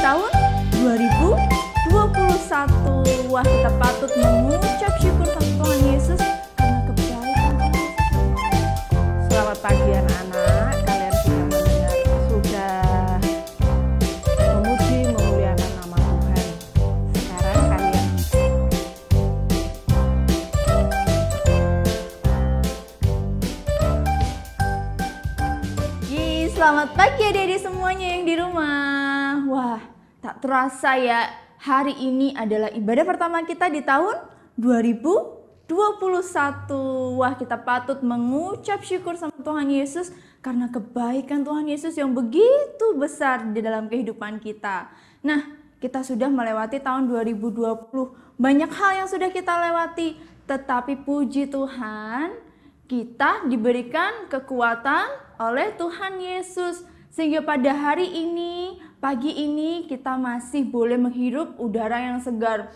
tahun 2021. Wah, kita patut mengucap syukur sama Tuhan Yesus karena kebaikan Tuhan Yesus. Selamat pagi anak-anak, kalian sudah memuji memuliakan nama Tuhan. Sekarang kalian selamat pagi adik-adik semuanya yang di rumah. Wah, tak terasa ya, hari ini adalah ibadah pertama kita di tahun 2021. Wah, kita patut mengucap syukur sama Tuhan Yesus karena kebaikan Tuhan Yesus yang begitu besar di dalam kehidupan kita. Nah, kita sudah melewati tahun 2020. Banyak hal yang sudah kita lewati, tetapi puji Tuhan, kita diberikan kekuatan oleh Tuhan Yesus sehingga pada hari ini, pagi ini kita masih boleh menghirup udara yang segar.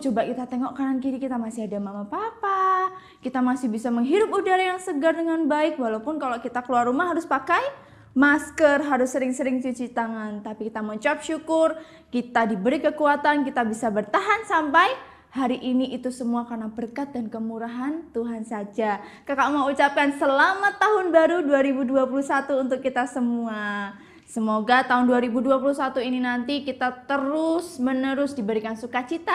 Coba kita tengok kanan kiri, kita masih ada mama papa. Kita masih bisa menghirup udara yang segar dengan baik walaupun kalau kita keluar rumah harus pakai masker, harus sering-sering cuci tangan. Tapi kita mengucap syukur, kita diberi kekuatan, kita bisa bertahan sampai hari ini, itu semua karena berkat dan kemurahan Tuhan saja. Kakak mau ucapkan selamat tahun baru 2021 untuk kita semua. Semoga tahun 2021 ini nanti kita terus menerus diberikan sukacita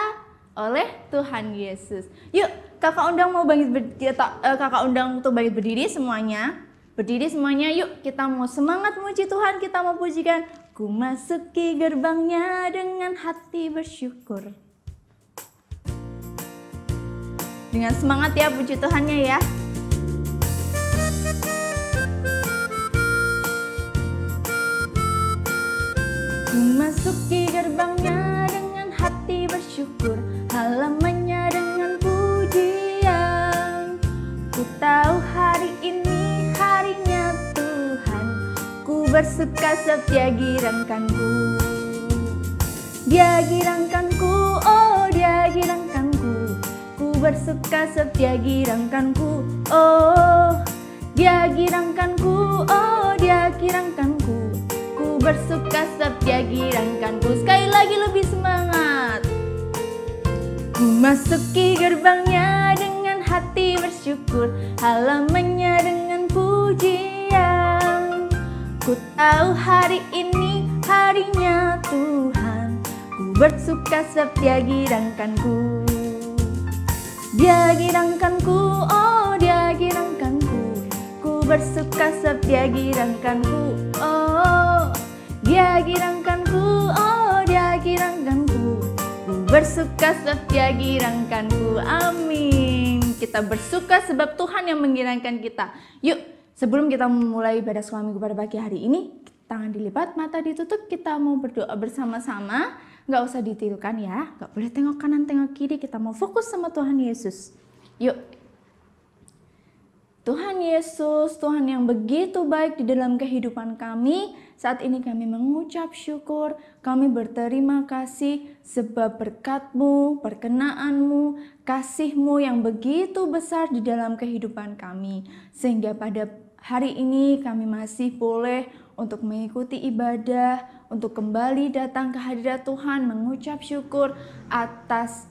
oleh Tuhan Yesus. Yuk, kakak undang untuk bangkit berdiri semuanya. Berdiri semuanya, yuk kita mau semangat memuji Tuhan, kita mau pujikan. Ku masuki gerbangnya dengan hati bersyukur. Dengan semangat ya, puji Tuhannya ya. Memasuki gerbangnya dengan hati bersyukur, halamannya dengan pujian. Ku tahu hari ini harinya Tuhan, ku bersuka setia girangkanku. Dia girangkanku, oh dia girangkanku. Bersuka setia girangkanku, oh dia girangkanku, oh dia girangkanku. Ku bersuka setia girangkanku. Sekali lagi lebih semangat. Ku masuki gerbangnya dengan hati bersyukur, halamannya dengan pujian. Ku tahu hari ini harinya Tuhan, ku bersuka setia girangkanku. Dia girangkanku, oh dia girangkanku. Ku bersuka setia girangkanku, oh dia girangkanku, oh dia girangkanku. Ku bersuka setia girangkanku, amin. Kita bersuka sebab Tuhan yang menggirangkan kita. Yuk, sebelum kita memulai ibadah sekolah minggu pada pagi hari ini, tangan dilipat, mata ditutup, kita mau berdoa bersama-sama. Nggak usah ditirukan ya, nggak boleh tengok kanan, tengok kiri, kita mau fokus sama Tuhan Yesus. Yuk. Tuhan Yesus, Tuhan yang begitu baik di dalam kehidupan kami, saat ini kami mengucap syukur, kami berterima kasih sebab berkat-Mu, perkenanan-Mu, kasih-Mu yang begitu besar di dalam kehidupan kami. Sehingga pada hari ini kami masih boleh untuk mengikuti ibadah, untuk kembali datang ke hadirat Tuhan, mengucap syukur atas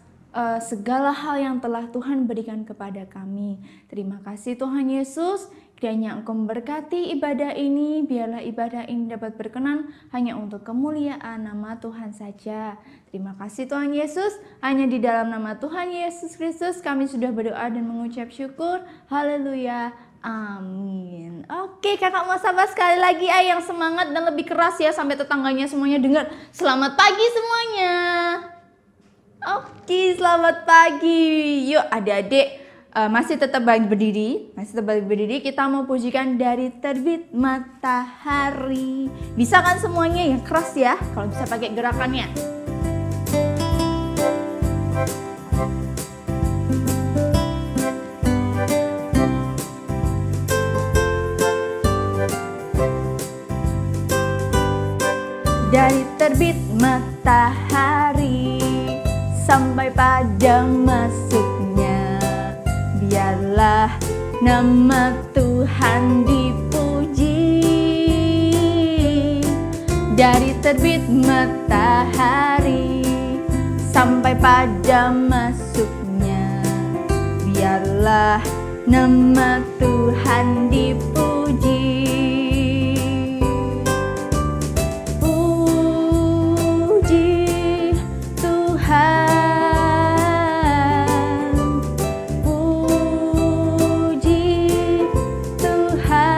segala hal yang telah Tuhan berikan kepada kami. Terima kasih Tuhan Yesus, kiranya Engkau memberkati ibadah ini, biarlah ibadah ini dapat berkenan hanya untuk kemuliaan nama Tuhan saja. Terima kasih Tuhan Yesus, hanya di dalam nama Tuhan Yesus Kristus kami sudah berdoa dan mengucap syukur. Haleluya. Amin. Oke, kakak mau sabar sekali lagi yang semangat dan lebih keras ya sampai tetangganya semuanya dengar. Selamat pagi semuanya. Oke, selamat pagi. Yuk adik-adik masih tetap berdiri, kita mau pujikan Dari Terbit Matahari. Bisa kan semuanya yang keras ya, kalau bisa pakai gerakannya. Dari terbit matahari sampai pada masuknya, biarlah nama Tuhan dipuji. Dari terbit matahari sampai pada masuknya. Biarlah nama Tuhan dipuji. Puji Tuhan, puji Tuhan.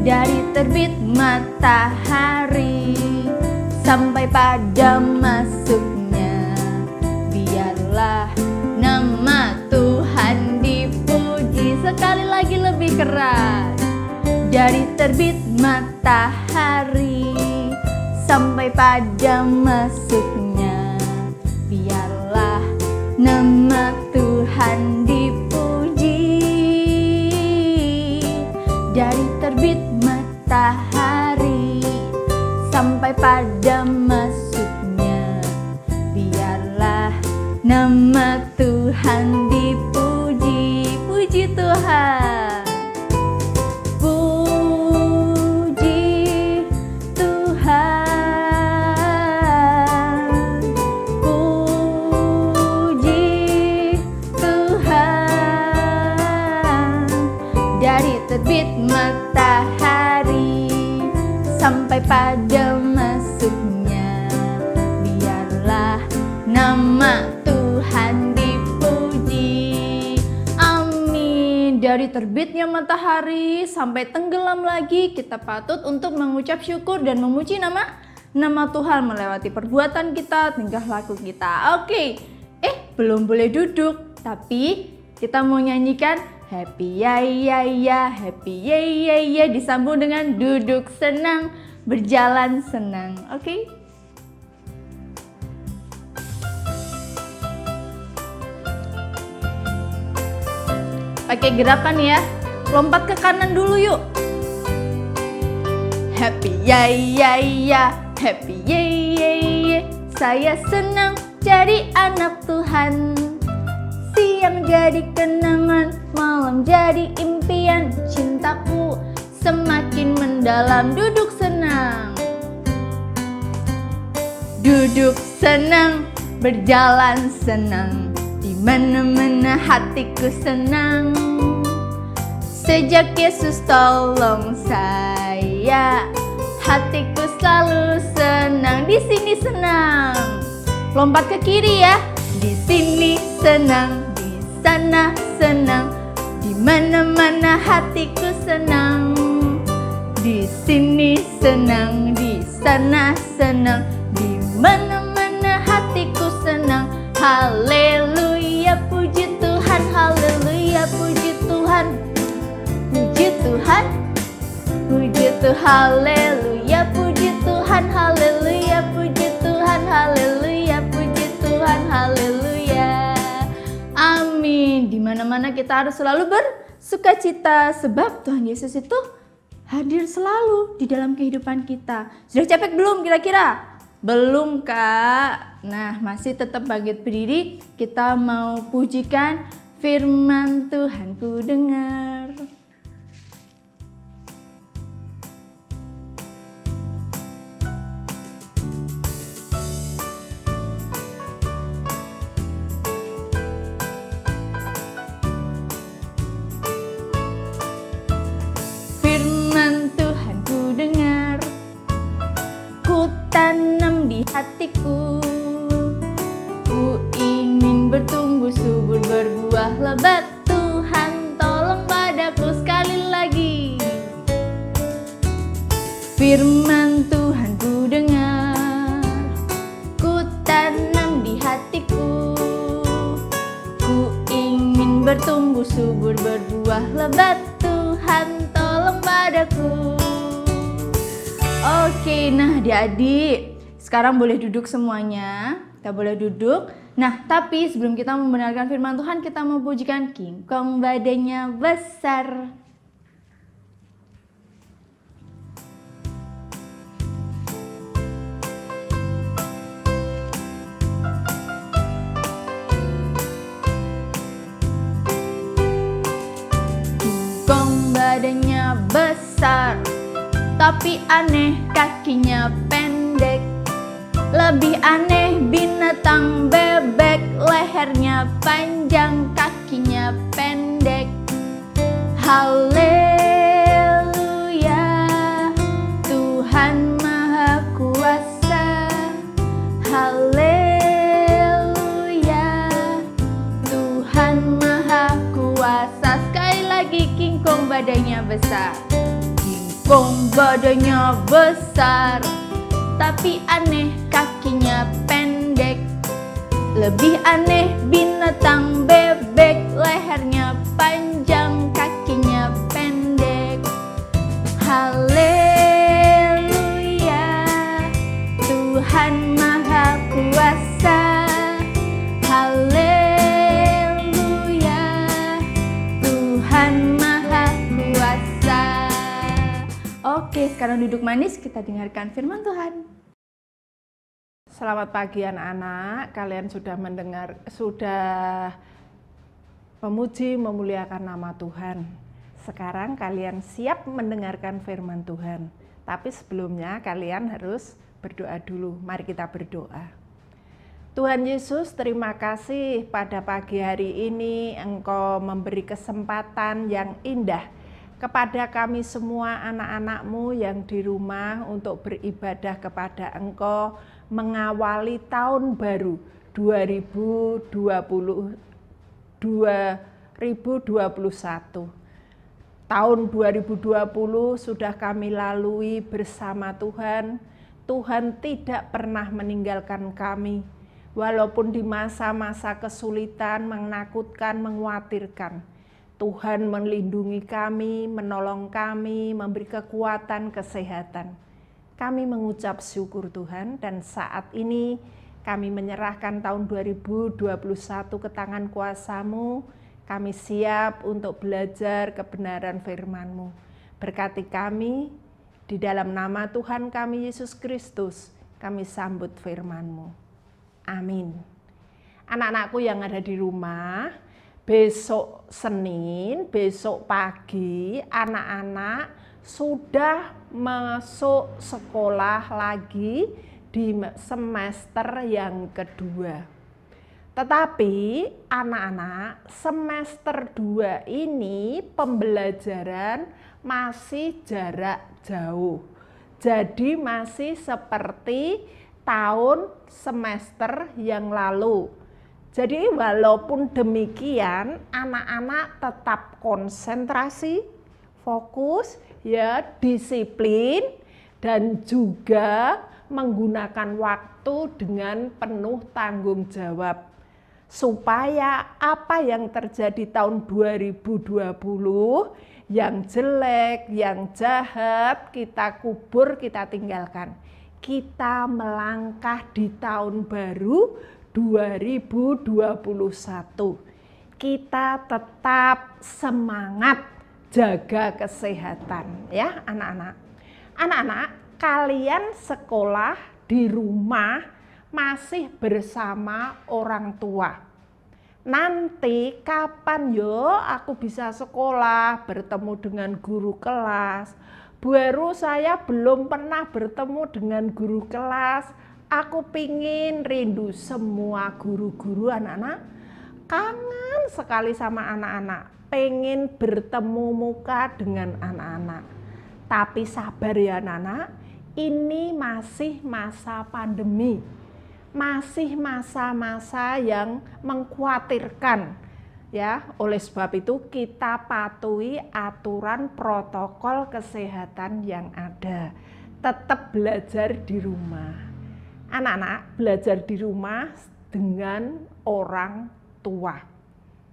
Dari terbit matahari sampai pada masuknya, biarlah nama Tuhan dipuji. Sekali lagi lebih keras. Dari terbit matahari sampai pada masuknya, biarlah nama Tuhan dipuji. Dari terbit matahari sampai pada masuknya, biarlah nama Tuhan dipuji. Puji Tuhan. Puji Tuhan, puji Tuhan. Dari terbit matahari sampai pada masuknya, biarlah nama Tuhan dipuji. Amin. Dari terbitnya matahari sampai tenggelam lagi, kita patut untuk mengucap syukur dan memuji nama Tuhan melewati perbuatan kita, tingkah laku kita. Oke, belum boleh duduk, tapi kita mau nyanyikan happy ya ya ya, happy ya ya ya, disambung dengan duduk senang, berjalan senang. Oke? Pakai gerakan ya. Lompat ke kanan dulu yuk. Happy ya ya ya, happy ya ya ya. Saya senang jadi anak Tuhan. Siang jadi kenangan, malam jadi impian. Cintaku semakin mendalam. Duduk senang, duduk senang, berjalan senang. Di mana-mana hatiku senang. Sejak Yesus tolong saya, hatiku selalu senang. Di sini senang. Lompat ke kiri ya. Di sini senang, di sana senang. Di mana-mana hatiku senang. Di sini senang, di sana senang. Di mana-mana hatiku senang. Haleluya, puji Tuhan. Haleluya, puji Tuhan. Puji Tuhan, puji Tuhan. Haleluya, puji Tuhan. Haleluya, puji Tuhan. Haleluya, puji Tuhan. Haleluya. Amin. Di mana-mana kita harus selalu bersukacita sebab Tuhan Yesus itu hadir selalu di dalam kehidupan kita. Sudah capek belum kira-kira? Belum Kak. Nah, masih tetap bangkit berdiri. Kita mau pujikan firman Tuhan ku dengar. Firman Tuhan ku dengar, ku tanam di hatiku. Ku ingin bertumbuh subur, berbuah lebat. Tuhan tolong padaku sekali lagi. Firman Tuhan ku dengar, ku tanam di hatiku. Ku ingin bertumbuh subur, berbuah lebat. Tuhan tolong padaku. Oke, nah adik-adik, sekarang boleh duduk semuanya. Kita boleh duduk. Nah, tapi sebelum kita membenarkan firman Tuhan, kita mau pujikan King Kong badannya besar. King Kong badannya besar, tapi aneh kakinya pendek. Lebih aneh binatang bebek, lehernya panjang, kakinya pendek. Haleluya, Tuhan Maha Kuasa. Haleluya, Tuhan Maha Kuasa. Sekali lagi, kingkong badannya besar. Kingkong badannya besar, tapi aneh kakinya pendek. Lebih aneh binatang bebek, lehernya panjang, kakinya pendek. Haleluya, Tuhan Maha Kuasa. Haleluya, Tuhan Maha Kuasa. Oke, sekarang duduk manis, kita dengarkan firman Tuhan. Selamat pagi anak-anak, kalian sudah memuji memuliakan nama Tuhan. Sekarang kalian siap mendengarkan firman Tuhan. Tapi sebelumnya kalian harus berdoa dulu. Mari kita berdoa. Tuhan Yesus, terima kasih pada pagi hari ini Engkau memberi kesempatan yang indah kepada kami semua anak-anak-Mu yang di rumah untuk beribadah kepada Engkau mengawali tahun baru 2021. Tahun 2020 sudah kami lalui bersama Tuhan. Tuhan tidak pernah meninggalkan kami. Walaupun di masa-masa kesulitan, menakutkan, mengkhawatirkan. Tuhan melindungi kami, menolong kami, memberi kekuatan, kesehatan. Kami mengucap syukur Tuhan, dan saat ini kami menyerahkan tahun 2021 ke tangan kuasa-Mu. Kami siap untuk belajar kebenaran firman-Mu. Berkati kami, di dalam nama Tuhan kami Yesus Kristus, kami sambut firman-Mu. Amin. Anak-anakku yang ada di rumah, besok Senin, besok pagi, anak-anak sudah masuk sekolah lagi di semester yang kedua. Tetapi anak-anak, semester 2 ini pembelajaran masih jarak jauh. Jadi masih seperti tahun semester yang lalu. Jadi walaupun demikian, anak-anak tetap konsentrasi, fokus, ya, disiplin, dan juga menggunakan waktu dengan penuh tanggung jawab. Supaya apa yang terjadi tahun 2020, yang jelek, yang jahat, kita kubur, kita tinggalkan. Kita melangkah di tahun baru 2021. Kita tetap semangat jaga kesehatan, ya anak-anak. Anak-anak, kalian sekolah di rumah masih bersama orang tua. Nanti kapan yo aku bisa sekolah, bertemu dengan guru kelas? Baru saya belum pernah bertemu dengan guru kelas. Aku pingin rindu semua guru-guru anak-anak. Kangen sekali sama anak-anak. Pengen bertemu muka dengan anak-anak. Tapi sabar ya anak-anak. Ini masih masa pandemi. Masih masa-masa yang mengkhawatirkan. Ya, oleh sebab itu kita patuhi aturan protokol kesehatan yang ada. Tetap belajar di rumah. Anak-anak belajar di rumah dengan orang tua.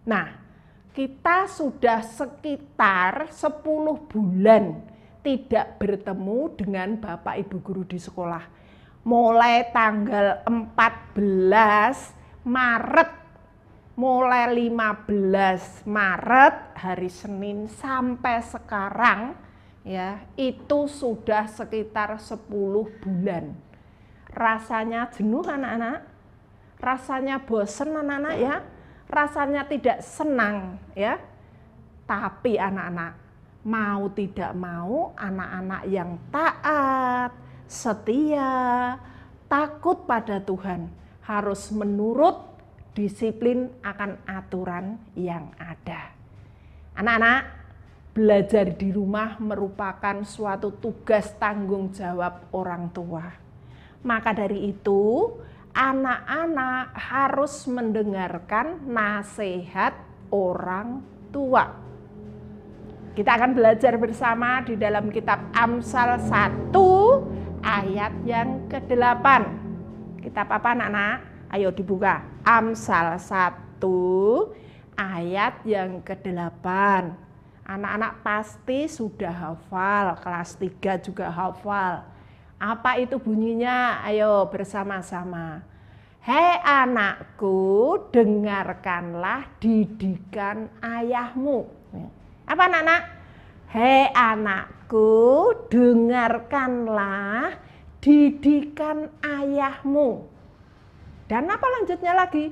Nah, kita sudah sekitar 10 bulan tidak bertemu dengan Bapak Ibu guru di sekolah. Mulai tanggal 14 Maret, mulai 15 Maret hari Senin sampai sekarang, ya, itu sudah sekitar 10 bulan. Rasanya jenuh anak-anak, rasanya bosan anak-anak ya, rasanya tidak senang ya. Tapi anak-anak, mau tidak mau anak-anak yang taat, setia, takut pada Tuhan harus menurut disiplin akan aturan yang ada. Anak-anak, belajar di rumah merupakan suatu tugas tanggung jawab orang tua. Maka dari itu, anak-anak harus mendengarkan nasihat orang tua. Kita akan belajar bersama di dalam kitab Amsal 1 ayat yang ke-8. Kitab apa anak-anak? Ayo dibuka. Amsal 1 ayat yang ke-8. Anak-anak pasti sudah hafal, kelas 3 juga hafal. Apa itu bunyinya? Ayo bersama-sama. Hei anakku, dengarkanlah didikan ayahmu. Apa anak-anak? Hei anakku, dengarkanlah didikan ayahmu. Dan apa lanjutnya lagi?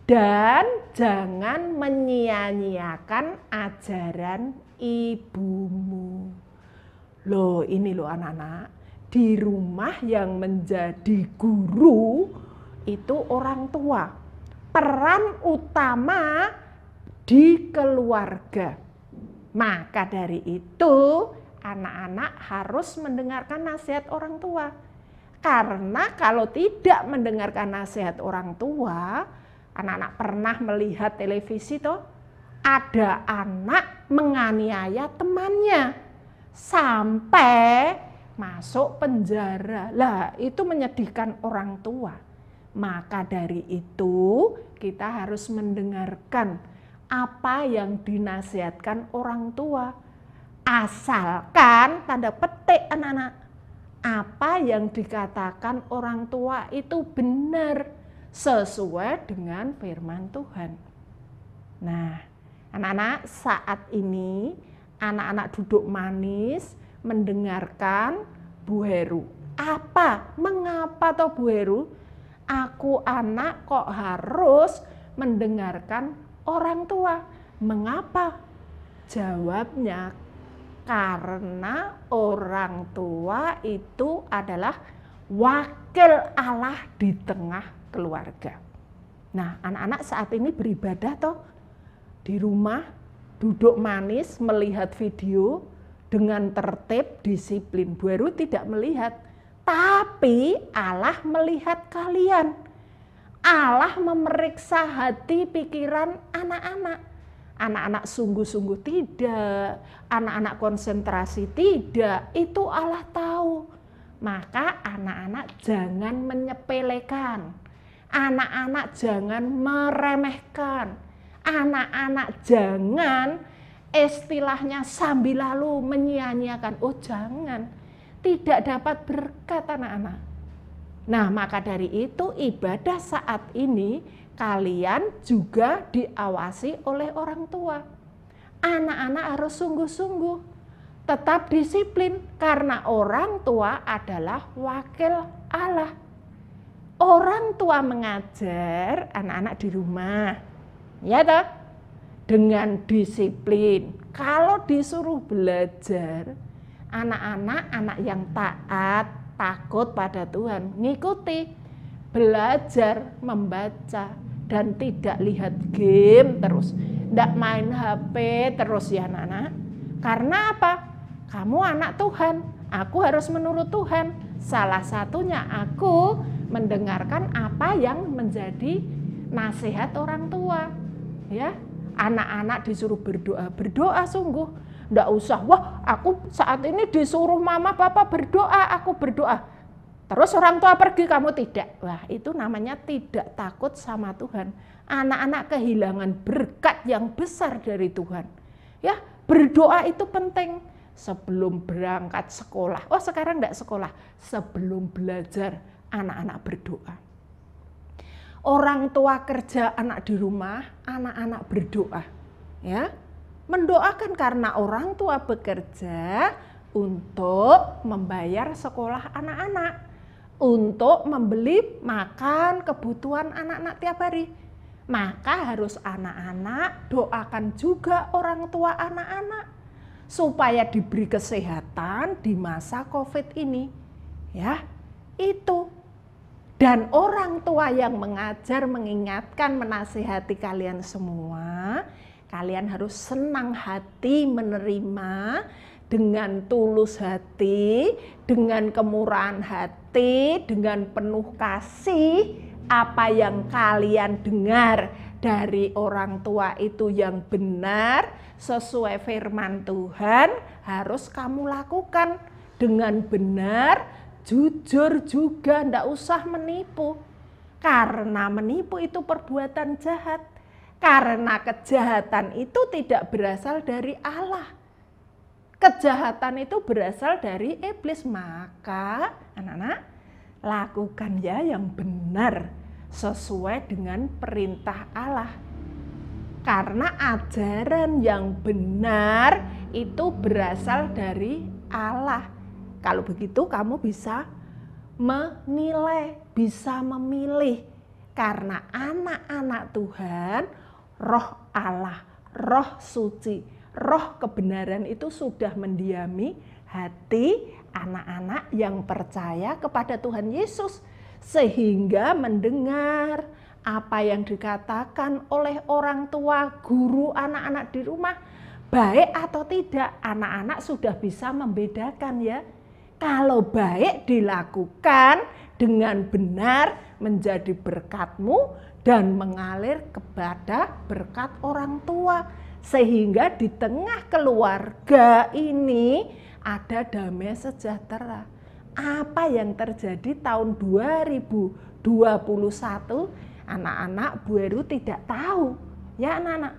Dan jangan menyia-nyiakan ajaran ibumu. Loh, ini loh anak-anak, di rumah yang menjadi guru itu orang tua. Peran utama di keluarga. Maka dari itu anak-anak harus mendengarkan nasihat orang tua. Karena kalau tidak mendengarkan nasihat orang tua, anak-anak pernah melihat televisi toh, ada anak menganiaya temannya sampai masuk penjara. Lah, itu menyedihkan orang tua. Maka dari itu kita harus mendengarkan apa yang dinasihatkan orang tua. Asalkan tanda petik anak-anak, apa yang dikatakan orang tua itu benar sesuai dengan firman Tuhan. Nah, anak-anak saat ini anak-anak duduk manis mendengarkan Bu Heru. Apa? Mengapa toh Bu Heru? Aku anak kok harus mendengarkan orang tua. Mengapa? Jawabnya, karena orang tua itu adalah wakil Allah di tengah keluarga. Nah, anak-anak saat ini beribadah toh di rumah, duduk manis melihat video dengan tertib, disiplin. Bu Heru tidak melihat, tapi Allah melihat kalian. Allah memeriksa hati pikiran anak-anak. Anak-anak sungguh-sungguh tidak, anak-anak konsentrasi tidak, itu Allah tahu. Maka anak-anak jangan menyepelekan, anak-anak jangan meremehkan, anak-anak jangan istilahnya sambil lalu menyia-nyiakan. Oh jangan, tidak dapat berkat anak-anak. Nah maka dari itu ibadah saat ini kalian juga diawasi oleh orang tua. Anak-anak harus sungguh-sungguh, tetap disiplin karena orang tua adalah wakil Allah. Orang tua mengajar anak-anak di rumah, ya toh, dengan disiplin. Kalau disuruh belajar, anak-anak yang taat, takut pada Tuhan, ngikuti, belajar membaca dan tidak lihat game terus, tidak main HP terus ya anak-anak. Karena apa? Kamu anak Tuhan, aku harus menurut Tuhan. Salah satunya aku mendengarkan apa yang menjadi nasihat orang tua. Ya, anak-anak disuruh berdoa, berdoa sungguh. Tidak usah, wah aku saat ini disuruh mama papa berdoa, aku berdoa. Terus orang tua pergi, kamu tidak. Wah itu namanya tidak takut sama Tuhan. Anak-anak kehilangan berkat yang besar dari Tuhan. Ya, berdoa itu penting. Sebelum berangkat sekolah, oh sekarang tidak sekolah, sebelum belajar anak-anak berdoa. Orang tua kerja, anak di rumah, anak-anak berdoa. Ya, mendoakan karena orang tua bekerja untuk membayar sekolah anak-anak, untuk membeli makan kebutuhan anak-anak tiap hari. Maka harus anak-anak doakan juga orang tua anak-anak supaya diberi kesehatan di masa COVID ini. Ya, itu. Dan orang tua yang mengajar, mengingatkan, menasihati kalian semua, kalian harus senang hati menerima dengan tulus hati, dengan kemurahan hati, dengan penuh kasih apa yang kalian dengar dari orang tua itu yang benar sesuai firman Tuhan harus kamu lakukan dengan benar, jujur juga, ndak usah menipu. Karena menipu itu perbuatan jahat. Karena kejahatan itu tidak berasal dari Allah. Kejahatan itu berasal dari iblis. Maka anak-anak lakukan ya yang benar sesuai dengan perintah Allah. Karena ajaran yang benar itu berasal dari Allah. Kalau begitu kamu bisa menilai, bisa memilih. Karena anak-anak Tuhan, roh Allah, roh suci, roh kebenaran itu sudah mendiami hati anak-anak yang percaya kepada Tuhan Yesus. Sehingga mendengar apa yang dikatakan oleh orang tua, guru anak-anak di rumah, baik atau tidak, anak-anak sudah bisa membedakan ya. Kalau baik dilakukan dengan benar menjadi berkatmu dan mengalir kepada berkat orang tua. Sehingga di tengah keluarga ini ada damai sejahtera. Apa yang terjadi tahun 2021 anak-anak Bu Heru tidak tahu ya anak-anak.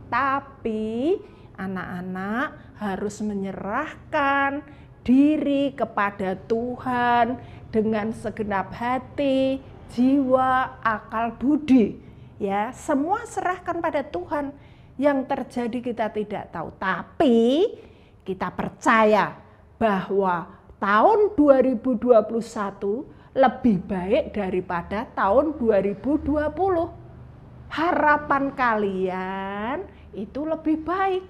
Tapi anak-anak harus menyerahkan diri kepada Tuhan dengan segenap hati, jiwa, akal, budi. Ya, semua serahkan pada Tuhan. Yang terjadi kita tidak tahu, tapi kita percaya bahwa tahun 2021 lebih baik daripada tahun 2020. Harapan kalian itu lebih baik.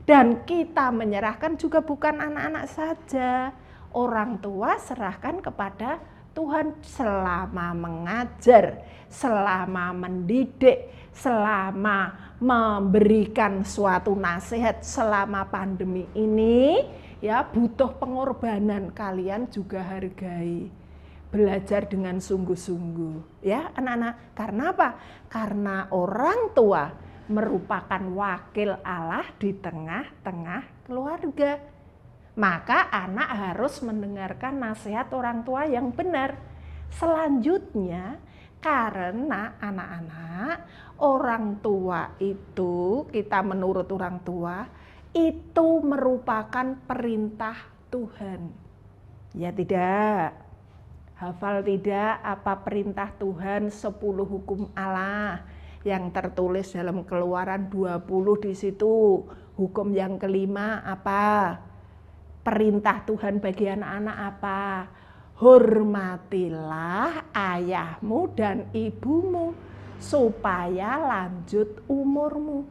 Dan kita menyerahkan juga bukan anak-anak saja. Orang tua serahkan kepada Tuhan selama mengajar, selama mendidik, selama memberikan suatu nasihat selama pandemi ini, ya butuh pengorbanan, kalian juga hargai. Belajar dengan sungguh-sungguh, ya anak-anak. Karena apa? Karena orang tua merupakan wakil Allah di tengah-tengah keluarga. Maka anak harus mendengarkan nasihat orang tua yang benar. Selanjutnya, karena anak-anak, orang tua itu, kita menurut orang tua, itu merupakan perintah Tuhan. Ya tidak? Hafal tidak apa perintah Tuhan 10 hukum Allah yang tertulis dalam Keluaran 20 di situ. Hukum yang kelima apa? Perintah Tuhan bagi anak-anak apa? Hormatilah ayahmu dan ibumu supaya lanjut umurmu.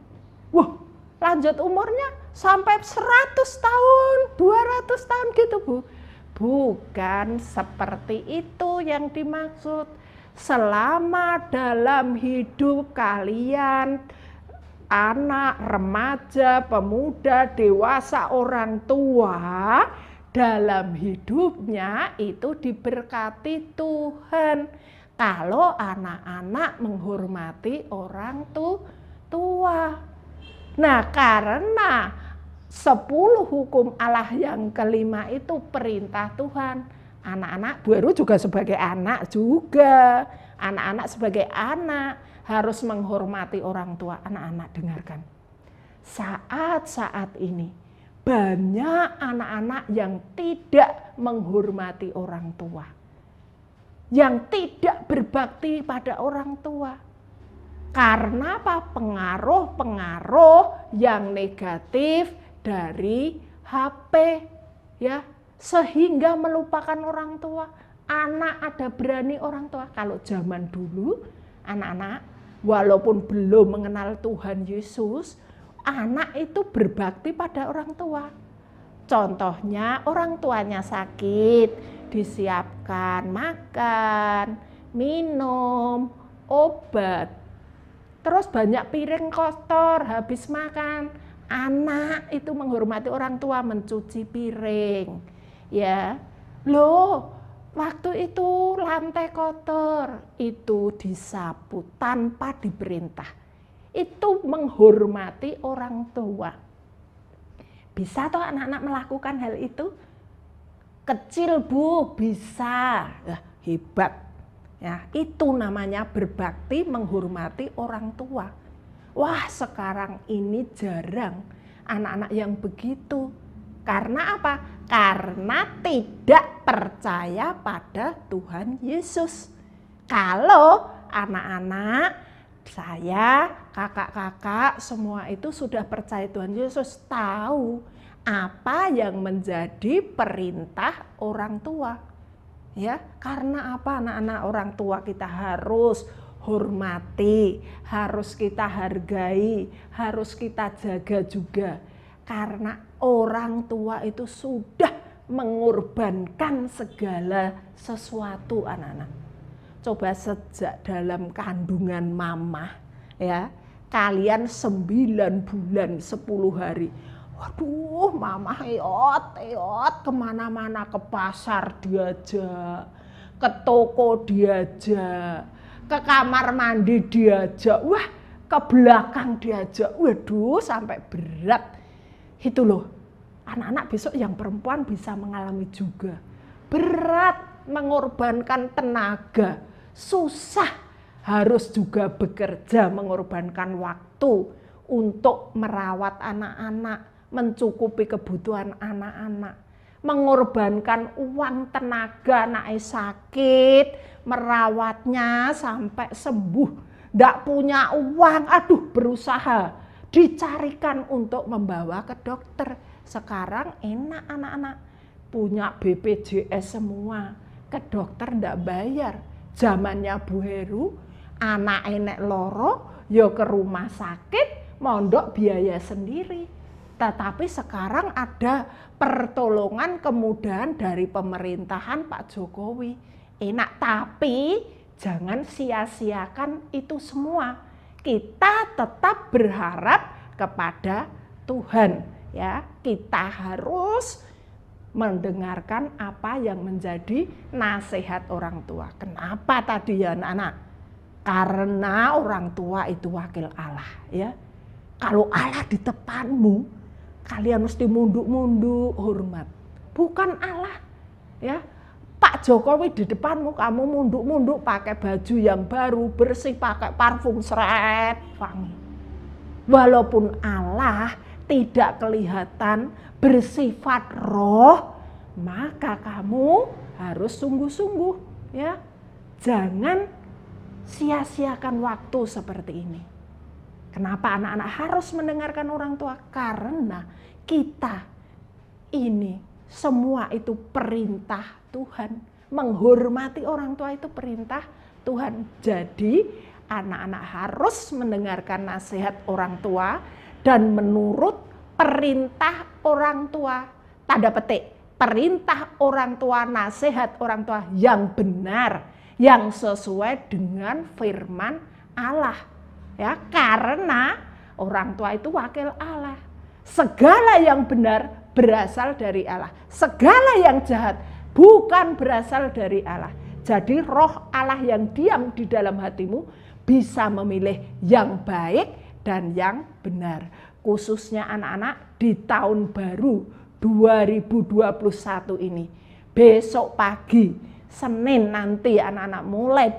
Wah, lanjut umurnya sampai 100 tahun, 200 tahun gitu Bu. Bukan seperti itu yang dimaksud. Selama dalam hidup kalian, anak, remaja, pemuda, dewasa, orang tua, dalam hidupnya itu diberkati Tuhan. Kalau anak-anak menghormati orang tua. Nah, karena 10 hukum Allah yang kelima itu perintah Tuhan. Anak-anak, Bu Heru juga sebagai anak juga. Anak-anak sebagai anak harus menghormati orang tua. Anak-anak dengarkan. Saat-saat ini banyak anak-anak yang tidak menghormati orang tua. Yang tidak berbakti pada orang tua. Karena apa? Pengaruh-pengaruh yang negatif dari HP ya, sehingga melupakan orang tua. Anak ada berani orang tua. Kalau zaman dulu anak-anak walaupun belum mengenal Tuhan Yesus, anak itu berbakti pada orang tua. Contohnya orang tuanya sakit, disiapkan makan, minum, obat. Terus banyak piring kotor habis makan. Anak itu menghormati orang tua, mencuci piring. Ya. Loh, waktu itu lantai kotor, itu disapu tanpa diperintah. Itu menghormati orang tua. Bisa toh anak-anak melakukan hal itu? Kecil Bu, bisa. Hebat. Ya, itu namanya berbakti, menghormati orang tua. Wah, sekarang ini jarang anak-anak yang begitu. Karena apa? Karena tidak percaya pada Tuhan Yesus. Kalau anak-anak, saya, kakak-kakak, semua itu sudah percaya Tuhan Yesus, tahu apa yang menjadi perintah orang tua. Ya, karena apa anak-anak, orang tua kita harus hormati, harus kita hargai, harus kita jaga juga. Karena orang tua itu sudah mengorbankan segala sesuatu anak-anak. Coba sejak dalam kandungan mama, ya, kalian 9 bulan 10 hari. Waduh, mama eot kemana-mana, ke pasar diajak, ke toko diajak, ke kamar mandi diajak, wah ke belakang diajak, waduh sampai berat. Itu loh, anak-anak besok yang perempuan bisa mengalami juga. Berat, mengorbankan tenaga, susah, harus juga bekerja, mengorbankan waktu untuk merawat anak-anak, mencukupi kebutuhan anak-anak, mengorbankan uang tenaga, anaknya sakit, merawatnya sampai sembuh, tidak punya uang, aduh berusaha, dicarikan untuk membawa ke dokter. Sekarang enak anak-anak, punya BPJS semua, ke dokter tidak bayar. Zamannya Bu Heru, anak enek loro, ya ke rumah sakit, mondok biaya sendiri. Tetapi sekarang ada pertolongan kemudahan dari pemerintahan Pak Jokowi. Enak, tapi jangan sia-siakan itu semua. Kita tetap berharap kepada Tuhan, ya. Kita harus mendengarkan apa yang menjadi nasihat orang tua. Kenapa tadi ya anak-anak? Karena orang tua itu wakil Allah, ya. Kalau Allah di depanmu, kalian mesti munduk-munduk hormat. Bukan Allah, ya. Pak Jokowi di depanmu, kamu munduk-munduk pakai baju yang baru, bersih, pakai parfum seret, wangi. Walaupun Allah tidak kelihatan, bersifat roh, maka kamu harus sungguh-sungguh, ya. Jangan sia-siakan waktu seperti ini. Kenapa anak-anak harus mendengarkan orang tua? Karena kita ini semua itu perintah Tuhan. Menghormati orang tua itu perintah Tuhan. Jadi anak-anak harus mendengarkan nasihat orang tua dan menurut perintah orang tua. Tanda petik, perintah orang tua, nasihat orang tua yang benar, yang sesuai dengan firman Allah. Ya, karena orang tua itu wakil Allah. Segala yang benar berasal dari Allah. Segala yang jahat bukan berasal dari Allah. Jadi roh Allah yang diam di dalam hatimu bisa memilih yang baik dan yang benar. Khususnya anak-anak di tahun baru 2021 ini. Besok pagi, Senin nanti anak-anak mulai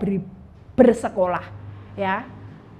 bersekolah, ya.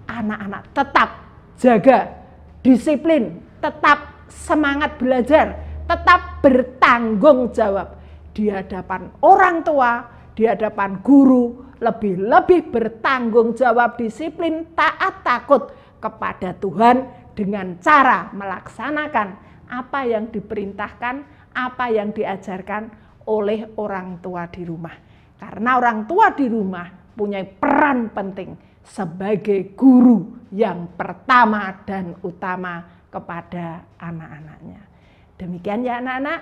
Anak-anak tetap jaga disiplin, tetap semangat belajar, tetap bertanggung jawab di hadapan orang tua, di hadapan guru, lebih-lebih bertanggung jawab, disiplin, taat, takut kepada Tuhan dengan cara melaksanakan apa yang diperintahkan, apa yang diajarkan oleh orang tua di rumah. Karena orang tua di rumah punya peran penting sebagai guru yang pertama dan utama kepada anak-anaknya. Demikian ya anak-anak,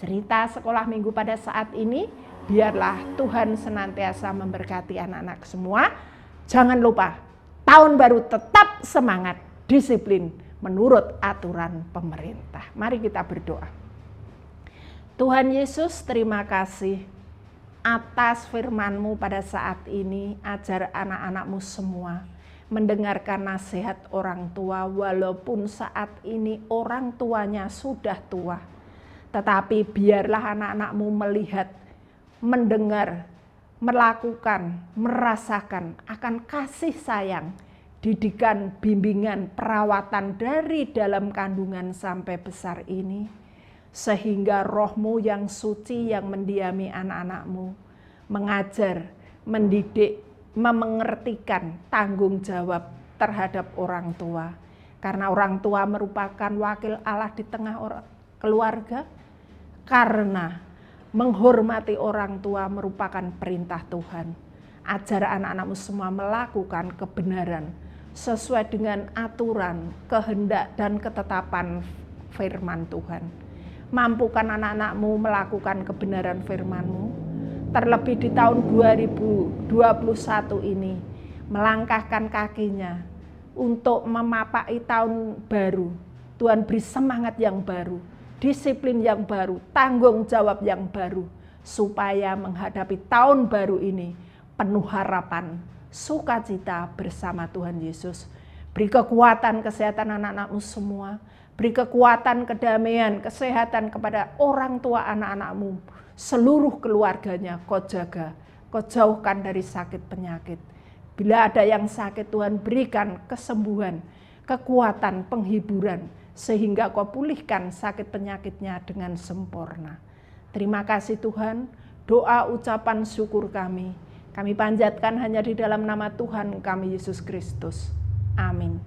cerita sekolah minggu pada saat ini. Biarlah Tuhan senantiasa memberkati anak-anak semua. Jangan lupa, tahun baru tetap semangat, disiplin menurut aturan pemerintah. Mari kita berdoa. Tuhan Yesus, terima kasih atas firman-Mu pada saat ini. Ajar anak-anak-Mu semua mendengarkan nasihat orang tua, walaupun saat ini orang tuanya sudah tua. Tetapi biarlah anak-anak-Mu melihat, mendengar, melakukan, merasakan akan kasih sayang, didikan, bimbingan, perawatan dari dalam kandungan sampai besar ini. Sehingga Roh-Mu yang suci yang mendiami anak-anak-Mu mengajar, mendidik, memengertikan tanggung jawab terhadap orang tua. Karena orang tua merupakan wakil Allah di tengah keluarga. Karena menghormati orang tua merupakan perintah Tuhan. Ajar anak-anak-Mu semua melakukan kebenaran sesuai dengan aturan, kehendak, dan ketetapan firman Tuhan. Mampukan anak-anak-Mu melakukan kebenaran firman-Mu. Terlebih di tahun 2021 ini, melangkahkan kakinya untuk memapaki tahun baru. Tuhan beri semangat yang baru, disiplin yang baru, tanggung jawab yang baru, supaya menghadapi tahun baru ini penuh harapan, sukacita bersama Tuhan Yesus. Beri kekuatan kesehatan anak-anak-Mu semua, beri kekuatan kedamaian, kesehatan kepada orang tua anak-anak-Mu, seluruh keluarganya Kau jaga, Kau jauhkan dari sakit penyakit. Bila ada yang sakit, Tuhan berikan kesembuhan, kekuatan, penghiburan, sehingga Kau pulihkan sakit penyakitnya dengan sempurna. Terima kasih Tuhan, doa ucapan syukur kami panjatkan hanya di dalam nama Tuhan kami Yesus Kristus. Amin.